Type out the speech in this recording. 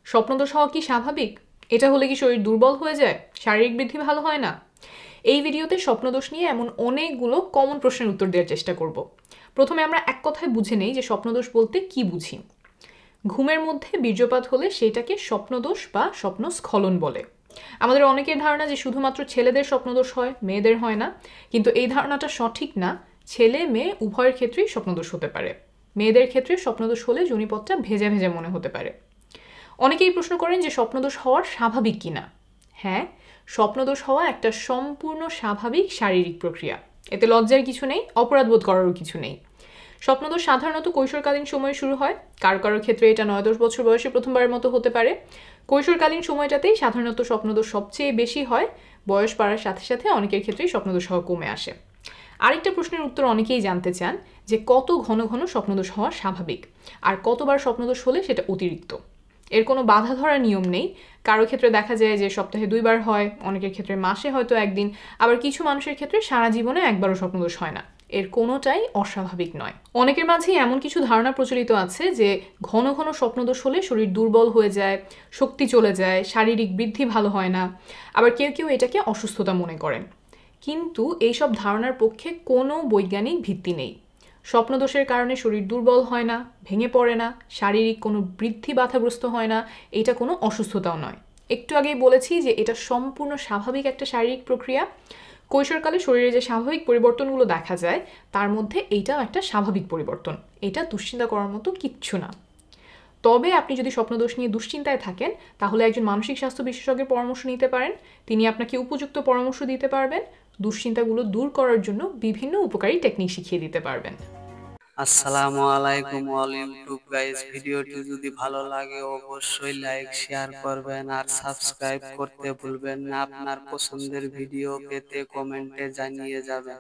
স্বপ্নদোষ হওয়া কি স্বাভাবিক? এটা হলে কি শরীর দুর্বল হয়ে যায়, শারীরিক বৃদ্ধি ভালো হয় না? এই ভিডিওতে স্বপ্নদোষ নিয়ে এমন অনেকগুলো কমন প্রশ্নের উত্তর দেওয়ার চেষ্টা করব। প্রথমে আমরা এক কথায় বুঝে নেই যে স্বপ্নদোষ বলতে কি বুঝি। ঘুমের মধ্যে বীর্যপাত হলে সেটাকে স্বপ্নদোষ বা স্বপ্নস্খলন বলে। আমাদের অনেকের ধারণা যে শুধুমাত্র ছেলেদের স্বপ্নদোষ হয়, মেয়েদের হয় না, কিন্তু এই ধারণাটা সঠিক না। ছেলে মেয়ে উভয়ের ক্ষেত্রেই স্বপ্নদোষ হতে পারে। মেয়েদের ক্ষেত্রে স্বপ্নদোষ হলে যোনিপথটা ভেজা ভেজা মনে হতে পারে। অনেকেই প্রশ্ন করেন যে স্বপ্নদোষ হওয়ার স্বাভাবিক কিনা। হ্যাঁ, স্বপ্নদোষ হওয়া একটা সম্পূর্ণ স্বাভাবিক শারীরিক প্রক্রিয়া। এতে লজ্জার কিছু নেই, অপরাধবোধ করারও কিছু নেই। স্বপ্নদোষ সাধারণত কৈশোরকালীন সময়ে শুরু হয়। কারো কারো ক্ষেত্রে এটা 9-10 বছর বয়সে প্রথমবারের মতো হতে পারে। কৈশোরকালীন সময়টাতেই সাধারণত স্বপ্নদোষ সবচেয়ে বেশি হয়। বয়স বাড়ার সাথে সাথে অনেকের ক্ষেত্রেই স্বপ্নদোষ হওয়া কমে আসে। আরেকটা প্রশ্নের উত্তর অনেকেই জানতে চান যে কত ঘন ঘন স্বপ্নদোষ হওয়া স্বাভাবিক, আর কতবার স্বপ্নদোষ হলে সেটা অতিরিক্ত। এর কোনো বাধা ধরার নিয়ম নেই। কারো ক্ষেত্রে দেখা যায় যে সপ্তাহে 2বার হয়, অনেকের ক্ষেত্রে মাসে হয়তো একদিন, আবার কিছু মানুষের ক্ষেত্রে সারা জীবনে একবারও স্বপ্নদোষ হয় না। এর কোনোটাই অস্বাভাবিক নয়। অনেকের মাঝেই এমন কিছু ধারণা প্রচলিত আছে যে ঘন ঘন স্বপ্নদোষ হলে শরীর দুর্বল হয়ে যায়, শক্তি চলে যায়, শারীরিক বৃদ্ধি ভালো হয় না। আবার কেউ কেউ এটাকে অসুস্থতা মনে করেন। কিন্তু এইসব ধারণার পক্ষে কোনো বৈজ্ঞানিক ভিত্তি নেই। স্বপ্নদোষের কারণে শরীর দুর্বল হয় না, ভেঙে পড়ে না, শারীরিক কোনো বৃদ্ধি বাধাগ্রস্ত হয় না, এটা কোনো অসুস্থতাও নয়। একটু আগেই বলেছি যে এটা সম্পূর্ণ স্বাভাবিক একটা শারীরিক প্রক্রিয়া। কৈশোরকালে শরীরে যে স্বাভাবিক পরিবর্তনগুলো দেখা যায় তার মধ্যে এইটাও একটা স্বাভাবিক পরিবর্তন। এটা দুশ্চিন্তা করার মতো কিচ্ছু না। তবে আপনি যদি স্বপ্নদোষ নিয়ে দুশ্চিন্তায় থাকেন, তাহলে একজন মানসিক স্বাস্থ্য বিশেষজ্ঞের পরামর্শ নিতে পারেন। তিনি আপনাকে উপযুক্ত পরামর্শ দিতে পারবেন, দুশ্চিন্তাগুলো দূর করার জন্য বিভিন্ন উপকারী টেকনিক শিখিয়ে দিতে পারবেন। আসসালামু আলাইকুম অল ইউটিউব গাইস, ভিডিওটি যদি ভালো লাগে অবশ্যই লাইক শেয়ার করবেন আর সাবস্ক্রাইব করতে ভুলবেন না। আপনার পছন্দের ভিডিও পেতে কমেন্টে জানিয়ে যাবেন।